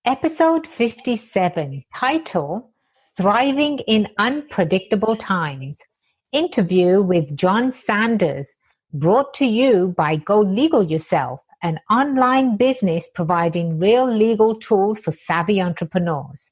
Episode 57, title, Thriving in Unpredictable Times. Interview with John Sanders, brought to you by Go Legal Yourself, an online business providing real legal tools for savvy entrepreneurs.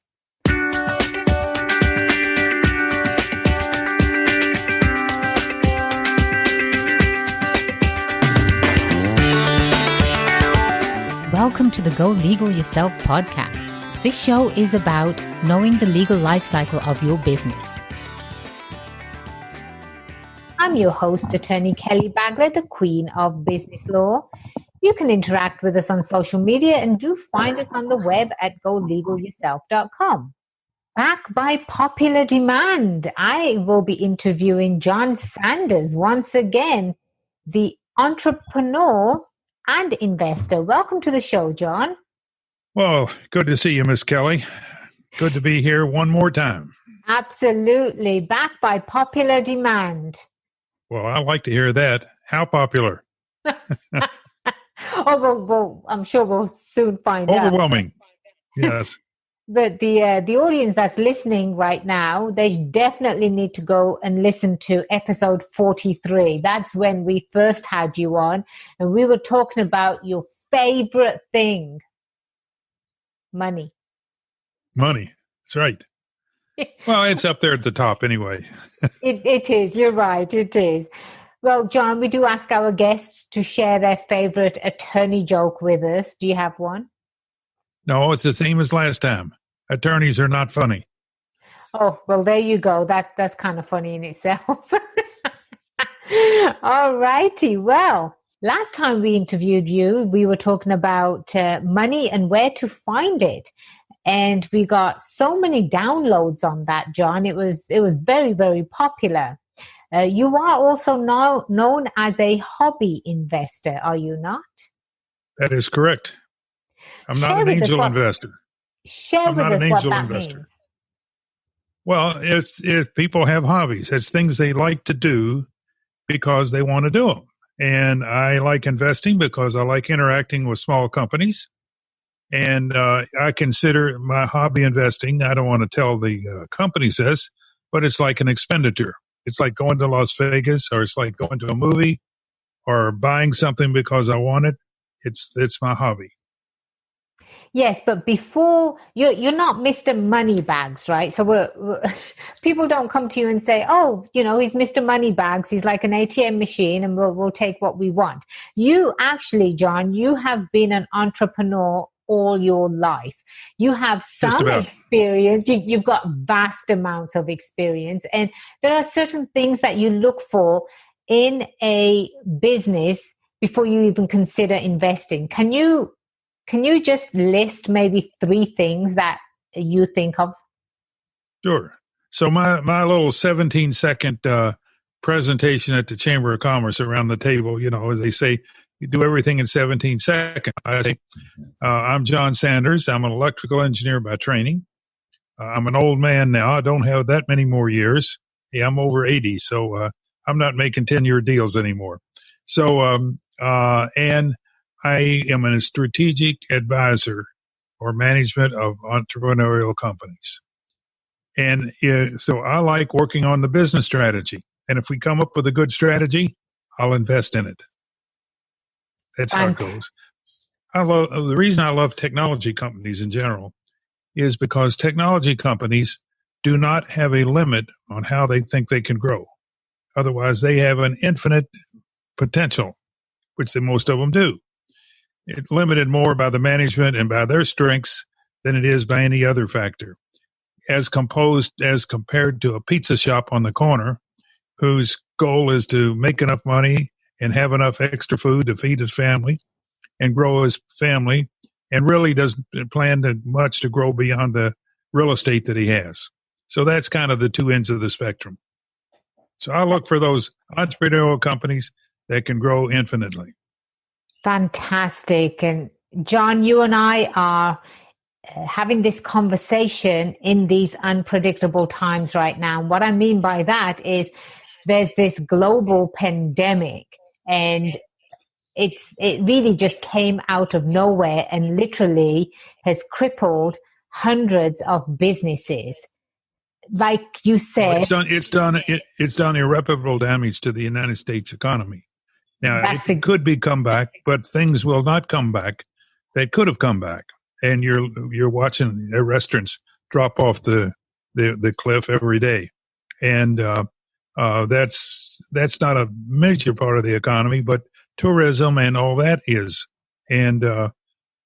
Welcome to the Go Legal Yourself podcast. This show is about knowing the legal life cycle of your business. I'm your host, Attorney Kelly Bagler, the Queen of Business Law. You can interact with us on social media and do find us on the web at golegalyourself.com. Back by popular demand, I will be interviewing John Sanders once again, the entrepreneur and investor. Welcome to the show, John. Well, good to see you, Miss Kelly. Good to be here one more time. Absolutely. Back by popular demand. Well, I like to hear that. How popular? Well, I'm sure we'll soon find out. Overwhelming. Yes. But the audience that's listening right now, they definitely need to go and listen to episode 43. That's when we first had you on, and we were talking about your favorite thing, money. Money. That's right. Well, it's up there at the top anyway. It is. You're right. It is. Well, John, we do ask our guests to share their favorite attorney joke with us. Do you have one? No, it's the same as last time. Attorneys are not funny. Oh, well, there you go. That's kind of funny in itself. All righty. Well, last time we interviewed you, we were talking about money and where to find it. And we got so many downloads on that, John. It was very, very popular. You are also now known as a hobby investor, are you not? That is correct. I'm not an angel investor. Share with us what that means. Well, if people have hobbies, it's things they like to do because they want to do them. And I like investing because I like interacting with small companies. And I consider my hobby investing, I don't want to tell the companies this, but it's like an expenditure. It's like going to Las Vegas, or it's like going to a movie, or buying something because I want it. It's my hobby. Yes, but before you're not Mr. Moneybags, right? So people don't come to you and say, "Oh, he's Mr. Moneybags. He's like an ATM machine, and we'll take what we want." You actually, John, you have been an entrepreneur all your life. You have some experience. You've got vast amounts of experience, and there are certain things that you look for in a business before you even consider investing. Can you just list maybe 3 things that you think of? Sure. So my little 17-second presentation at the Chamber of Commerce around the table, as they say, you do everything in 17 seconds. I say, I'm John Sanders. I'm an electrical engineer by training. I'm an old man now. I don't have that many more years. Yeah, I'm over 80, so I'm not making 10-year deals anymore. So, and I am a strategic advisor or management of entrepreneurial companies. And so I like working on the business strategy. And if we come up with a good strategy, I'll invest in it. That's how it goes. The reason I love technology companies in general is because technology companies do not have a limit on how they think they can grow. Otherwise, they have an infinite potential, which most of them do. It's limited more by the management and by their strengths than it is by any other factor. As compared to a pizza shop on the corner, whose goal is to make enough money and have enough extra food to feed his family and grow his family, and really doesn't plan much to grow beyond the real estate that he has. So that's kind of the 2 ends of the spectrum. So I look for those entrepreneurial companies that can grow infinitely. Fantastic. And John, you and I are having this conversation in these unpredictable times right now. What I mean by that is there's this global pandemic, and it really just came out of nowhere and literally has crippled hundreds of businesses. Like you said, it's done irreparable damage to the United States economy. Now it could be come back, but things will not come back that could have come back. And you're watching restaurants drop off the cliff every day, and that's not a major part of the economy, but tourism and all that is, and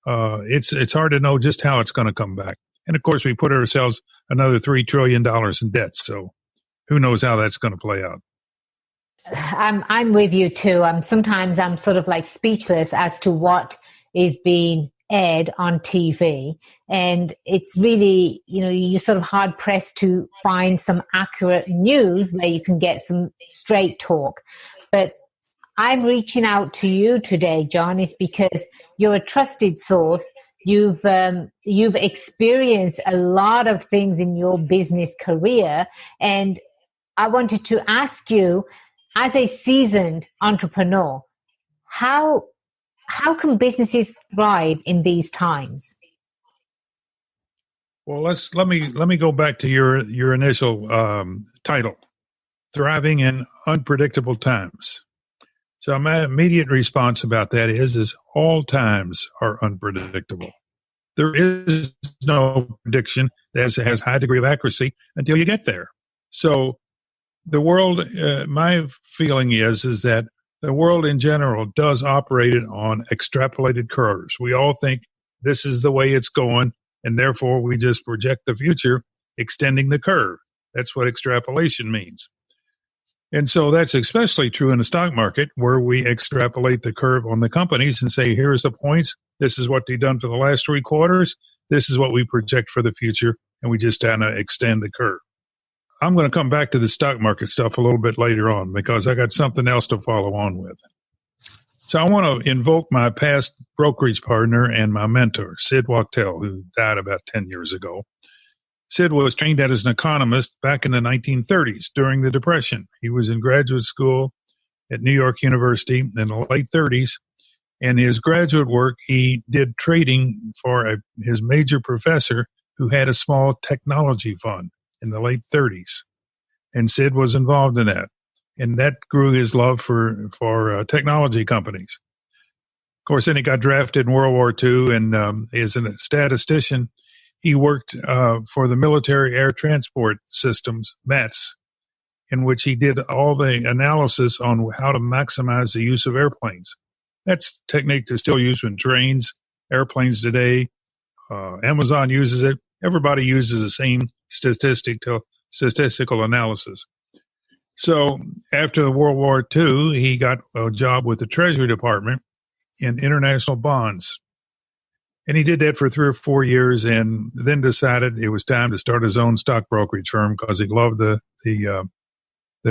it's hard to know just how it's going to come back. And of course, we put ourselves another $3 trillion in debt, so who knows how that's going to play out. I'm with you too. Sometimes I'm sort of like speechless as to what is being aired on TV, and it's really, you're sort of hard pressed to find some accurate news where you can get some straight talk. But I'm reaching out to you today, John, is because you're a trusted source. You've experienced a lot of things in your business career, and I wanted to ask you, as a seasoned entrepreneur, how can businesses thrive in these times? Well, let me go back to your initial title, Thriving in Unpredictable Times. So my immediate response about that is all times are unpredictable. There is no prediction that has a high degree of accuracy until you get there. So the world, my feeling is that the world in general does operate on extrapolated curves. We all think this is the way it's going, and therefore we just project the future, extending the curve. That's what extrapolation means. And so that's especially true in the stock market, where we extrapolate the curve on the companies and say, here's the points. This is what they've done for the last 3 quarters. This is what we project for the future. And we just kind of extend the curve. I'm going to come back to the stock market stuff a little bit later on because I got something else to follow on with. So I want to invoke my past brokerage partner and my mentor, Sid Wachtell, who died about 10 years ago. Sid was trained as an economist back in the 1930s during the Depression. He was in graduate school at New York University in the late 30s. And his graduate work, he did trading for his major professor who had a small technology fund in the late 30s. And Sid was involved in that. And that grew his love for technology companies. Of course, then he got drafted in World War II, and as a statistician, he worked for the military air transport systems, METS, in which he did all the analysis on how to maximize the use of airplanes. That's technique that's still used in trains, airplanes today. Amazon uses it. Everybody uses the same statistical analysis. So after the World War II, he got a job with the Treasury Department in international bonds. And he did that for 3 or 4 years, and then decided it was time to start his own stock brokerage firm because he loved the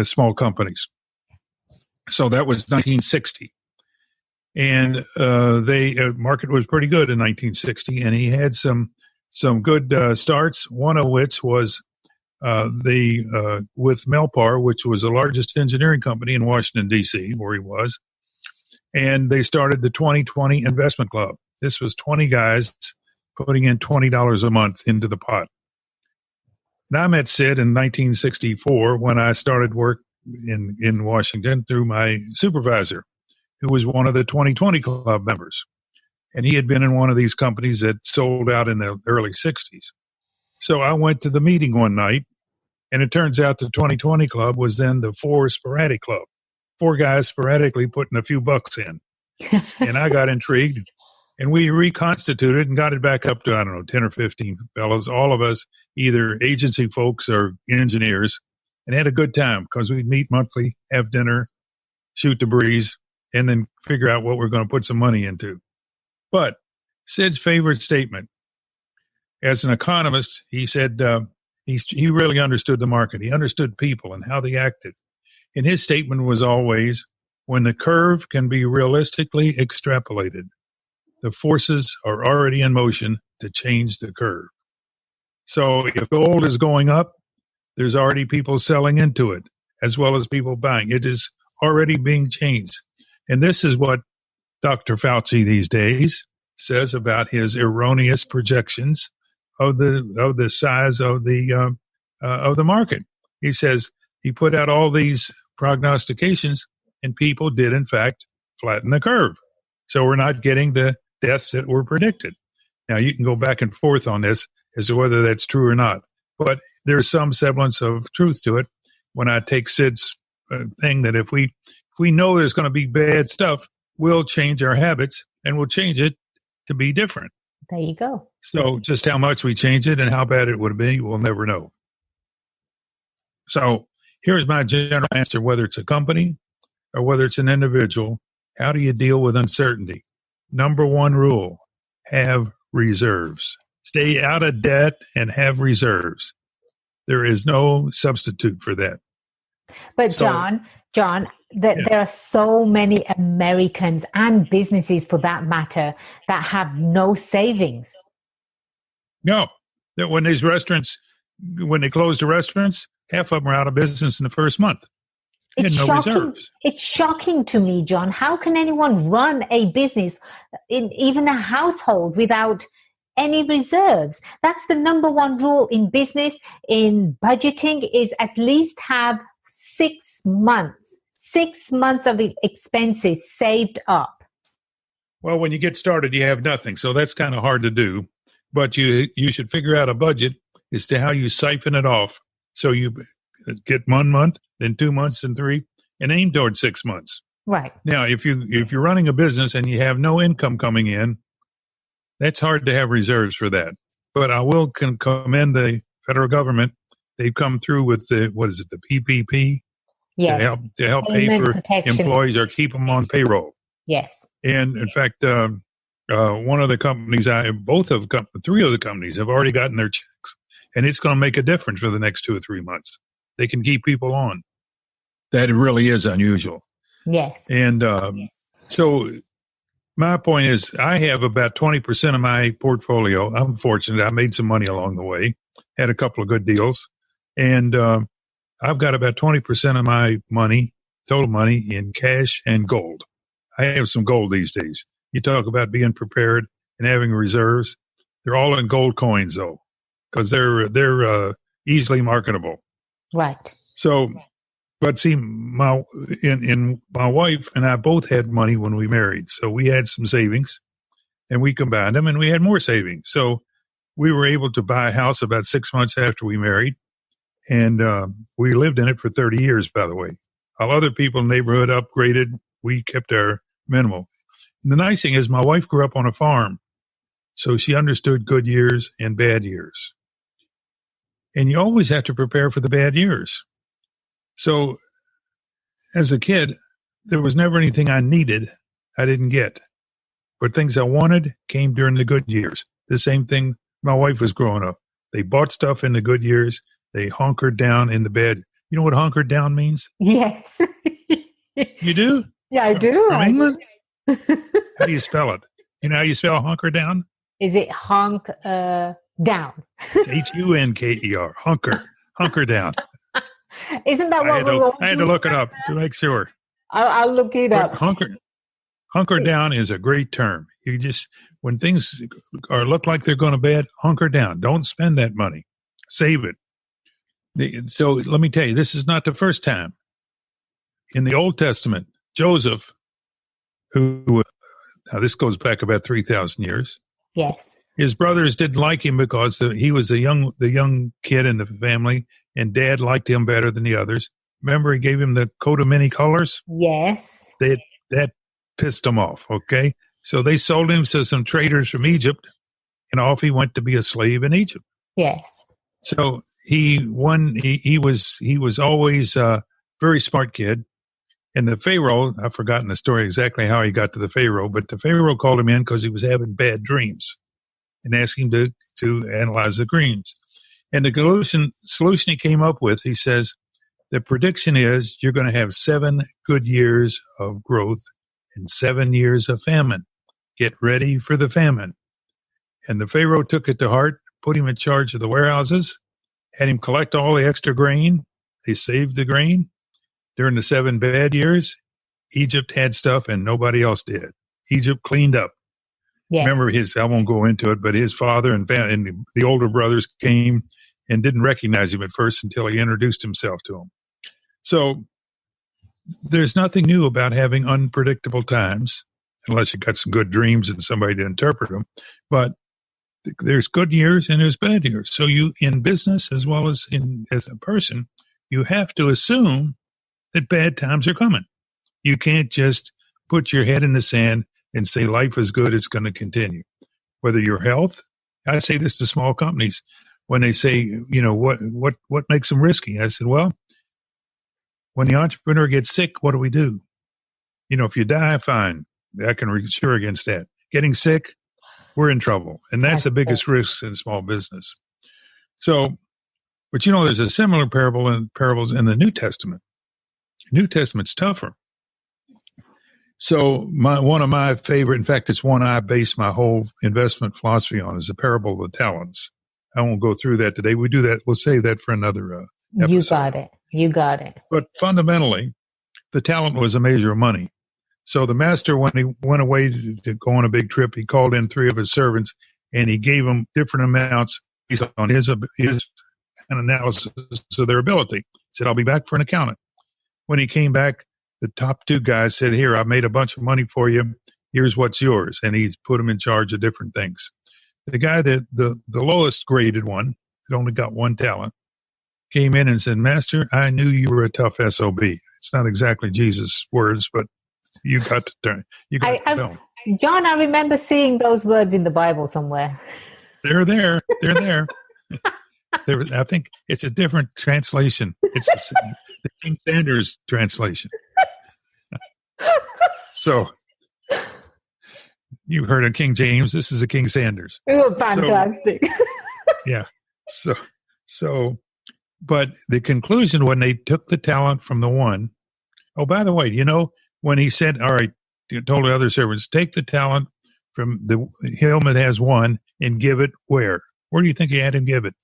small companies. So that was 1960, and the market was pretty good in 1960, and he had some good starts. One of which was with Melpar, which was the largest engineering company in Washington D.C., where he was, and they started the 2020 Investment Club. This was 20 guys putting in $20 a month into the pot. And I met Sid in 1964 when I started work in Washington through my supervisor, who was one of the 2020 Club members. And he had been in one of these companies that sold out in the early 60s. So I went to the meeting one night, and it turns out the 2020 Club was then the 4 Sporadic Club. 4 guys sporadically putting a few bucks in. And I got intrigued. And we reconstituted and got it back up to, 10 or 15 fellows, all of us, either agency folks or engineers, and had a good time because we'd meet monthly, have dinner, shoot the breeze, and then figure out what we're going to put some money into. But Sid's favorite statement, as an economist, he said he really understood the market. He understood people and how they acted. And his statement was always, when the curve can be realistically extrapolated, the forces are already in motion to change the curve. So if gold is going up, there's already people selling into it, as well as people buying. It is already being changed. And this is what Dr. Fauci these days says about his erroneous projections of the size of the market. He says he put out all these prognostications, and people did in fact flatten the curve. So we're not getting the deaths that were predicted. Now you can go back and forth on this as to whether that's true or not, but there's some semblance of truth to it. When I take Sid's thing that if we know there's going to be bad stuff, we'll change our habits and we'll change it to be different. There you go. So just how much we change it and how bad it would be, we'll never know. So here's my general answer, whether it's a company or whether it's an individual. How do you deal with uncertainty? Number one rule, have reserves. Stay out of debt and have reserves. There is no substitute for that. But John, there are so many Americans and businesses for that matter that have no savings. No, when these restaurants, when they close the restaurants, half of them are out of business in the first month. It's no shocking. Reserves. It's shocking to me, John. How can anyone run a business, in even a household, without any reserves? That's the number one rule in business, in budgeting, is at least have 6 months of expenses saved up. Well, when you get started, you have nothing. So that's kind of hard to do. But you should figure out a budget as to how you siphon it off. So you get 1 month, then 2 months, and 3, and aim toward 6 months. Right. Now, if you're running a business and you have no income coming in, that's hard to have reserves for that. But I will commend the federal government. They've come through with the PPP? Yes. To help pay for employees or keep them on payroll. Yes. And in fact, one of the companies, three of the companies have already gotten their checks, and it's going to make a difference for the next 2 or 3 months. They can keep people on. That really is unusual. Yes. And so my point is, I have about 20% of my portfolio. I'm fortunate. I made some money along the way, had a couple of good deals, and I've got about 20% of my money, total money, in cash and gold. I have some gold these days. You talk about being prepared and having reserves. They're all in gold coins, though, because they're easily marketable. Right. So, but see, my wife and I both had money when we married, so we had some savings, and we combined them, and we had more savings. So we were able to buy a house about 6 months after we married. And we lived in it for 30 years, by the way. While other people in the neighborhood upgraded, we kept our minimal. And the nice thing is my wife grew up on a farm, so she understood good years and bad years. And you always have to prepare for the bad years. So as a kid, there was never anything I needed I didn't get. But things I wanted came during the good years. The same thing my wife was growing up. They bought stuff in the good years. They hunkered down in the bed. You know what hunkered down means? Yes. You do? Yeah, I do. From England? How do you spell it? You know how you spell hunker down? Is it honk down? Hunker. Hunker down. Isn't that what I had to look it up to make sure. I'll look it up. Hunker down is a great term. You just, when things look like they're going to bad, hunker down. Don't spend that money. Save it. So let me tell you, this is not the first time. In the Old Testament, Joseph, who, now this goes back about 3,000 years. Yes. His brothers didn't like him because he was the young kid in the family, and Dad liked him better than the others. Remember, he gave him the coat of many colors? Yes. That pissed him off, okay? So they sold him to some traders from Egypt, and off he went to be a slave in Egypt. Yes. So he was always a very smart kid. And the Pharaoh, I've forgotten the story exactly how he got to the Pharaoh, but the Pharaoh called him in because he was having bad dreams and asked him to analyze the dreams. And the solution he came up with, he says, the prediction is you're going to have 7 good years of growth and 7 years of famine. Get ready for the famine. And the Pharaoh took it to heart, put him in charge of the warehouses, had him collect all the extra grain. They saved the grain. During the 7 bad years, Egypt had stuff and nobody else did. Egypt cleaned up. Yes. Remember I won't go into it, but his father and the older brothers came and didn't recognize him at first until he introduced himself to them. So there's nothing new about having unpredictable times, unless you got some good dreams and somebody to interpret them. But there's good years and there's bad years. So you, in business as well as as a person, you have to assume that bad times are coming. You can't just put your head in the sand and say life is good, it's going to continue. Whether your health, I say this to small companies when they say, what makes them risky? I said, well, when the entrepreneur gets sick, what do we do? If you die, fine. I can insure against that. Getting sick, we're in trouble. And that's the biggest risk in small business. So, but there's a similar parables in the New Testament. The New Testament's tougher. So one of my favorite, in fact, it's one I base my whole investment philosophy on, is the parable of the talents. I won't go through that today. We do that. We'll save that for another episode. You got it. But fundamentally, the talent was a measure of money. So the master, when he went away to go on a big trip, he called in 3 of his servants and he gave them different amounts based on his analysis of their ability. He said, I'll be back for an accountant. When he came back, the top 2 guys said, here, I made a bunch of money for you. Here's what's yours. And he's put them in charge of different things. The guy that the lowest graded one, that only got 1 talent, came in and said, Master, I knew you were a tough SOB. It's not exactly Jesus' words, but you got to turn. John, I remember seeing those words in the Bible somewhere. They're there. I think it's a different translation. It's the King Sanders translation. So you heard of King James. This is a King Sanders. Oh, fantastic. Yeah. So, but the conclusion when they took the talent from the one, oh, by the way, when he said, all right, he told the other servants, take the talent from him that has 1 and give it where? Where do you think he had him give it?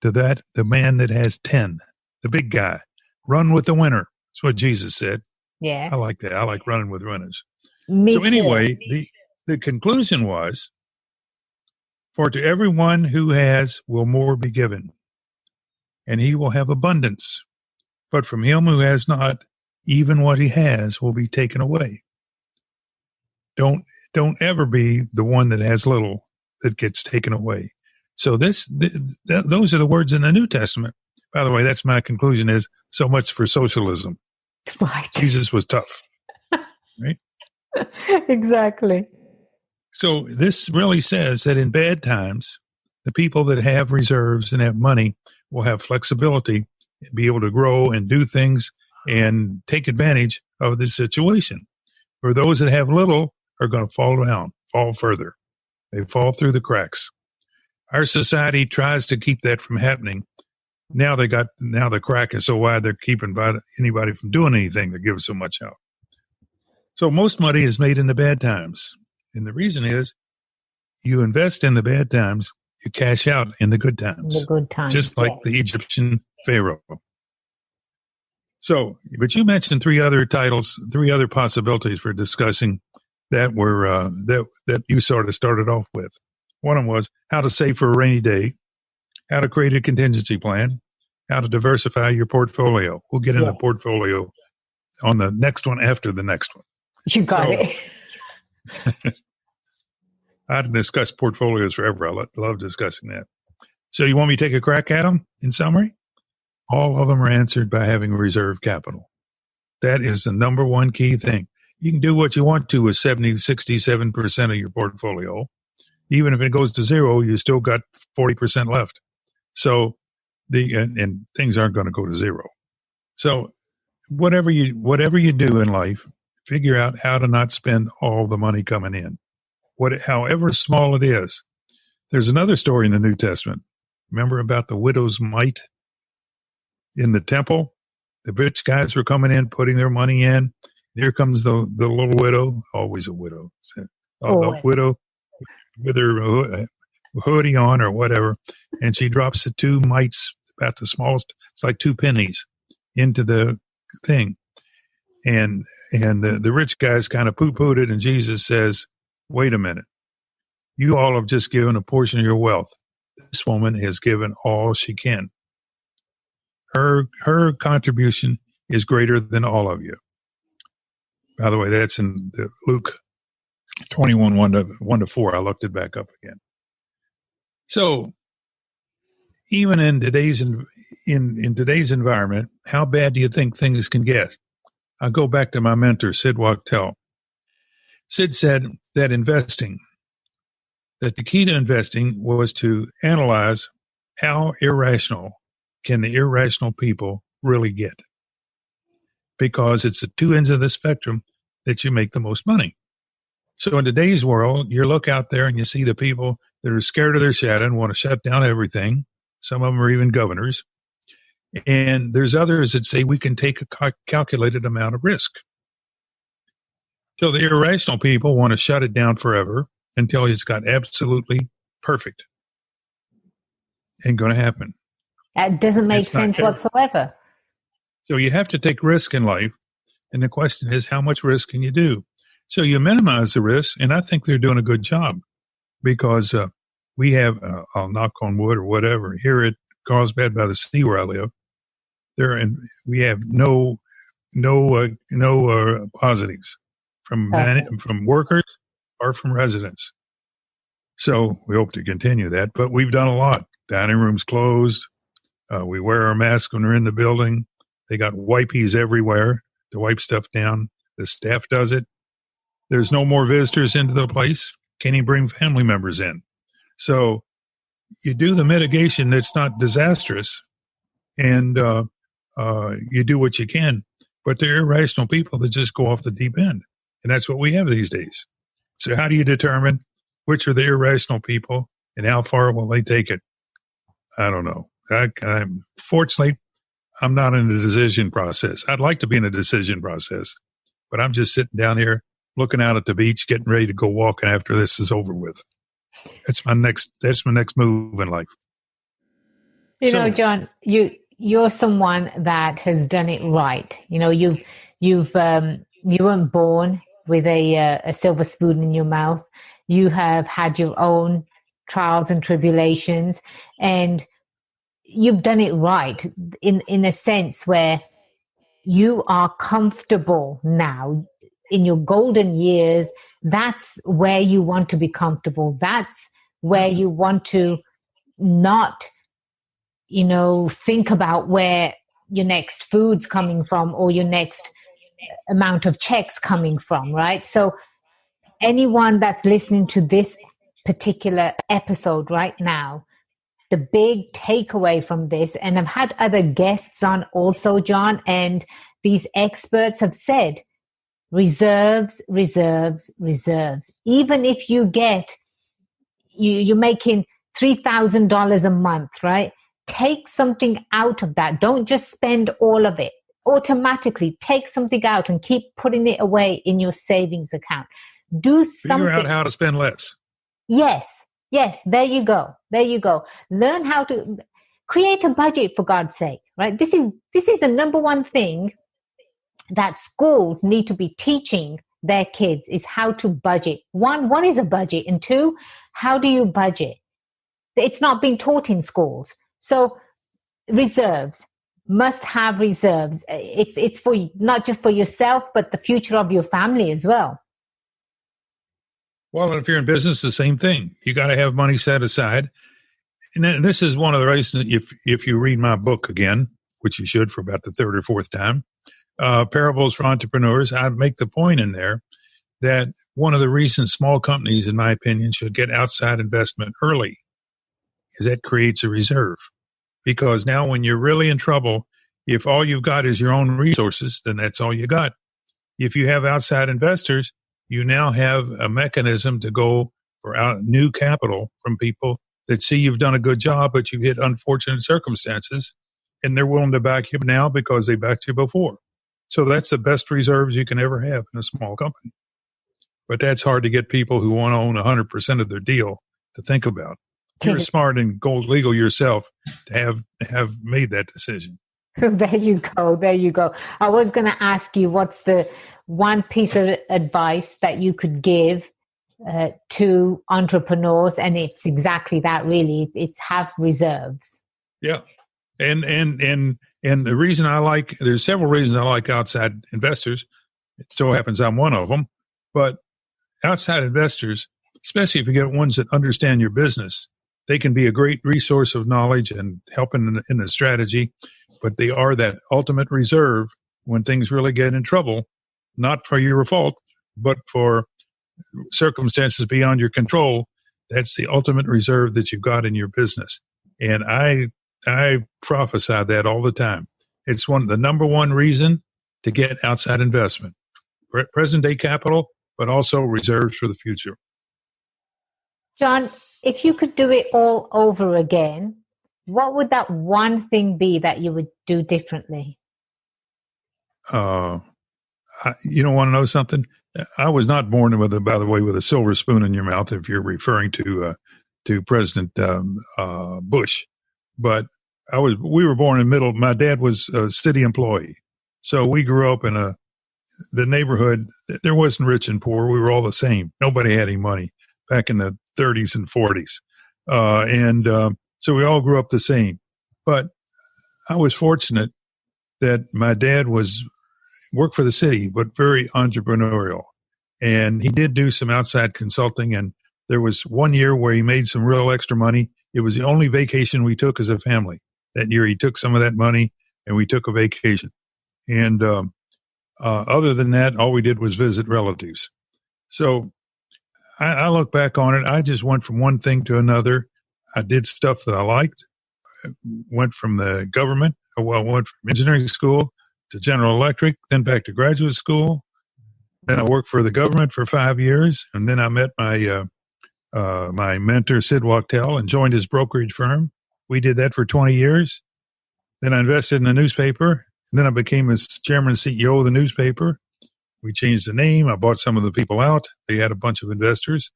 To the man that has 10, the big guy. Run with the winner. That's what Jesus said. Yeah. I like that. I like running with winners. Me anyway, too. the conclusion was, for to everyone who has will more be given, and he will have abundance. But from him who has not, even what he has will be taken away. Don't ever be the one that has little that gets taken away. So those are the words in the New Testament. By the way, that's my conclusion, is so much for socialism. Right. Jesus was tough. Right? Exactly. So this really says that in bad times, the people that have reserves and have money will have flexibility and be able to grow and do things and take advantage of the situation. For those that have little are going to fall further. They fall through the cracks. Our society tries to keep that from happening. Now the crack is so wide they're keeping anybody from doing anything that gives so much out. So most money is made in the bad times. And the reason is you invest in the bad times, you cash out in the good times. The good times. Just like the Egyptian Pharaoh. So, but you mentioned 3 other possibilities for discussing that were that you sort of started off with. One of them was how to save for a rainy day, how to create a contingency plan, how to diversify your portfolio. We'll get into portfolio on the next one after the next one. You got it. I can discuss portfolios forever. I love discussing that. So you want me to take a crack at them in summary? All of them are answered by having reserve capital. That is the number one key thing. You can do what you want to with 67% of your portfolio. Even if it goes to 0, you still got 40% left. So and things aren't going to go to 0. So whatever you do in life, figure out how to not spend all the money coming in. However small it is. There's another story in the New Testament. Remember about the widow's mite in the temple? The rich guys were coming in, putting their money in. Here comes the little widow, always a widow. The widow with her hoodie on or whatever, and she drops the 2 mites, about the smallest, it's like 2 pennies, into the thing. And the rich guys kind of poo-pooed it, and Jesus says, wait a minute. You all have just given a portion of your wealth. This woman has given all she can. Her contribution is greater than all of you. By the way, that's in Luke 21, 1 to 4. I looked it back up again. So even in today's environment, how bad do you think things can get? I'll go back to my mentor, Sid Wachtel. Sid said that the key to investing was to analyze how irrational can the irrational people really get? Because it's the two ends of the spectrum that you make the most money. So in today's world, you look out there and you see the people that are scared of their shadow and want to shut down everything. Some of them are even governors. And there's others that say we can take a calculated amount of risk. So the irrational people want to shut it down forever until it's got absolutely perfect. Ain't going to happen. That doesn't make sense whatsoever. So you have to take risk in life. And the question is, how much risk can you do? So you minimize the risk. And I think they're doing a good job because we have, I'll knock on wood or whatever, here at Carlsbad by the sea where I live, we have no positives from workers or from residents. So we hope to continue that, but we've done a lot. Dining rooms closed. We wear our masks when we're in the building. They got wipies everywhere to wipe stuff down. The staff does it. There's no more visitors into the place. Can't even bring family members in. So you do the mitigation that's not disastrous, and you do what you can. But they're irrational people that just go off the deep end. And that's what we have these days. So how do you determine which are the irrational people and how far will they take it? I don't know. Fortunately, I'm not in the decision process. I'd like to be in a decision process, but I'm just sitting down here looking out at the beach, getting ready to go walking after this is over with. That's my next move in life. You know, John, you're someone that has done it right. You know, you weren't born with a silver spoon in your mouth. You have had your own trials and tribulations, and you've done it right in a sense where you are comfortable now in your golden years. That's where you want to be comfortable. That's where you want to not, think about where your next food's coming from or your next amount of checks coming from, right? So anyone that's listening to this particular episode right now, the big takeaway from this, and I've had other guests on also, John, and these experts have said, reserves, reserves, reserves. Even if you're making $3,000 a month, right? Take something out of that. Don't just spend all of it. Automatically take something out and keep putting it away in your savings account. Do something. Figure out how to spend less. Yes. There you go. Learn how to create a budget, for God's sake, right? This is the number one thing that schools need to be teaching their kids is how to budget. One, what is a budget? And two, how do you budget? It's not being taught in schools. So reserves, must have reserves. It's for not just for yourself, but the future of your family as well. Well, if you're in business, the same thing. You got to have money set aside. And this is one of the reasons, if you read my book again, which you should for about the third or fourth time, Parables for Entrepreneurs, I make the point in there that one of the reasons small companies, in my opinion, should get outside investment early is that creates a reserve. Because now when you're really in trouble, if all you've got is your own resources, then that's all you got. If you have outside investors, you now have a mechanism to go for new capital from people that see you've done a good job, but you've hit unfortunate circumstances, and they're willing to back you now because they backed you before. So that's the best reserves you can ever have in a small company. But that's hard to get people who want to own 100% of their deal to think about. You're smart and gold legal yourself to have made that decision. There you go. There you go. I was going to ask you what's the one piece of advice that you could give to entrepreneurs, and it's exactly that. Really, it's have reserves. Yeah, and the reason there's several reasons I like outside investors. It so happens I'm one of them, but outside investors, especially if you get ones that understand your business, they can be a great resource of knowledge and helping in the strategy, but they are that ultimate reserve when things really get in trouble, not for your fault, but for circumstances beyond your control. That's the ultimate reserve that you've got in your business. And I prophesy that all the time. It's the number one reason to get outside investment, present day capital, but also reserves for the future. John, if you could do it all over again, what would that one thing be that you would do differently? You don't want to know something? I was not born by the way, with a silver spoon in your mouth, if you're referring to President Bush. But we were born in the middle. My dad was a city employee. So we grew up in the neighborhood. There wasn't rich and poor. We were all the same. Nobody had any money back in the 30s and 40s. So we all grew up the same. But I was fortunate that my dad worked for the city, but very entrepreneurial. And he did do some outside consulting. And there was one year where he made some real extra money. It was the only vacation we took as a family. That year, he took some of that money and we took a vacation. And other than that, all we did was visit relatives. So I look back on it. I just went from one thing to another. I did stuff that I liked. I went from the government. Went from engineering school to General Electric, then back to graduate school. Then I worked for the government for 5 years. And then I met my mentor, Sid Wachtell, and joined his brokerage firm. We did that for 20 years. Then I invested in a newspaper. And then I became his chairman and CEO of the newspaper. We changed the name. I bought some of the people out. They had a bunch of investors.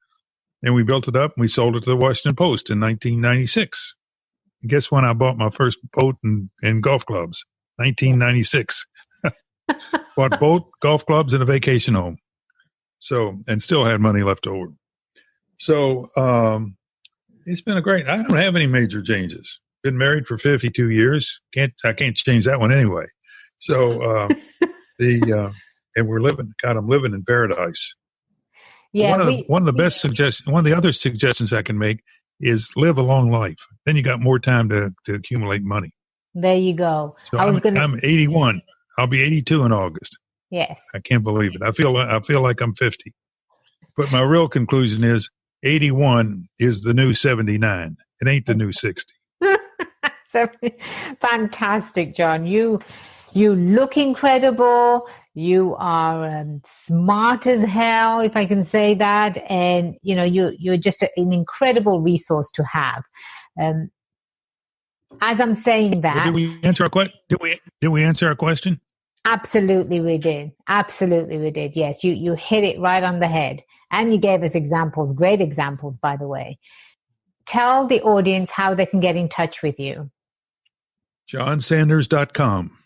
And we built it up and we sold it to the Washington Post in 1996. And guess when I bought my first boat and golf clubs? 1996. Bought boat, golf clubs, and a vacation home. So, and still had money left over. So, it's been I don't have any major changes. Been married for 52 years. I can't change that one anyway. So, and we're I'm living in paradise. Yeah. One of the other suggestions I can make is live a long life. Then you got more time to accumulate money. There you go. So I'm 81. I'll be 82 in August. Yes. I can't believe it. I feel like I'm 50. But my real conclusion is 81 is the new 79. It ain't the new 60. Fantastic, John. You look incredible. You are smart as hell, if I can say that. And, you're just an incredible resource to have. As I'm saying that. Did we answer our question? Absolutely, we did. Yes, you hit it right on the head. And you gave us examples, great examples, by the way. Tell the audience how they can get in touch with you. JohnSanders.com.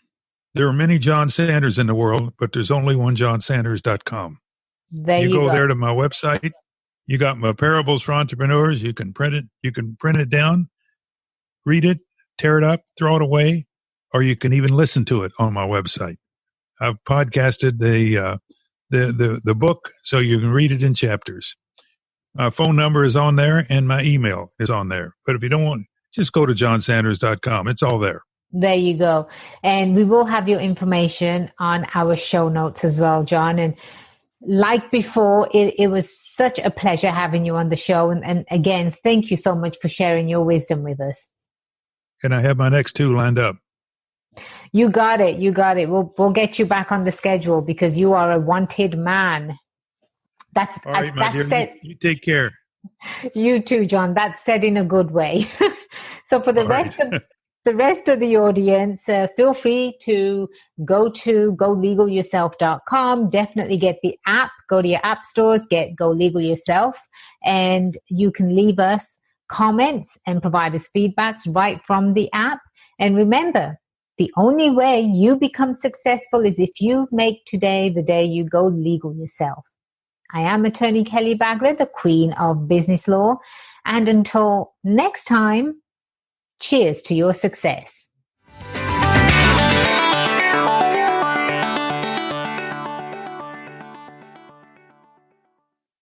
There are many John Sanders in the world, but there's only one JohnSanders.com. There you go there to my website. You got my parables for entrepreneurs. You can print it. You can print it down, read it, tear it up, throw it away, or you can even listen to it on my website. I've podcasted the book, so you can read it in chapters. My phone number is on there, and my email is on there. But if you don't want, just go to johnsanders.com. It's all there. There you go. And we will have your information on our show notes as well, John. And like before, it was such a pleasure having you on the show. And again, thank you so much for sharing your wisdom with us. And I have my next 2 lined up. You got it. We'll get you back on the schedule because you are a wanted man. That's all right, my dear. You take care. You too, John. That's said in a good way. So for the rest of the audience, feel free to go to golegalyourself.com. Definitely get the app. Go to your app stores, get Go Legal Yourself, and you can leave us comments and provide us feedbacks right from the app. And remember, The only way you become successful is if you make today the day you go legal yourself. I am Attorney Kelly Bagler, the Queen of Business Law. And until next time, cheers to your success.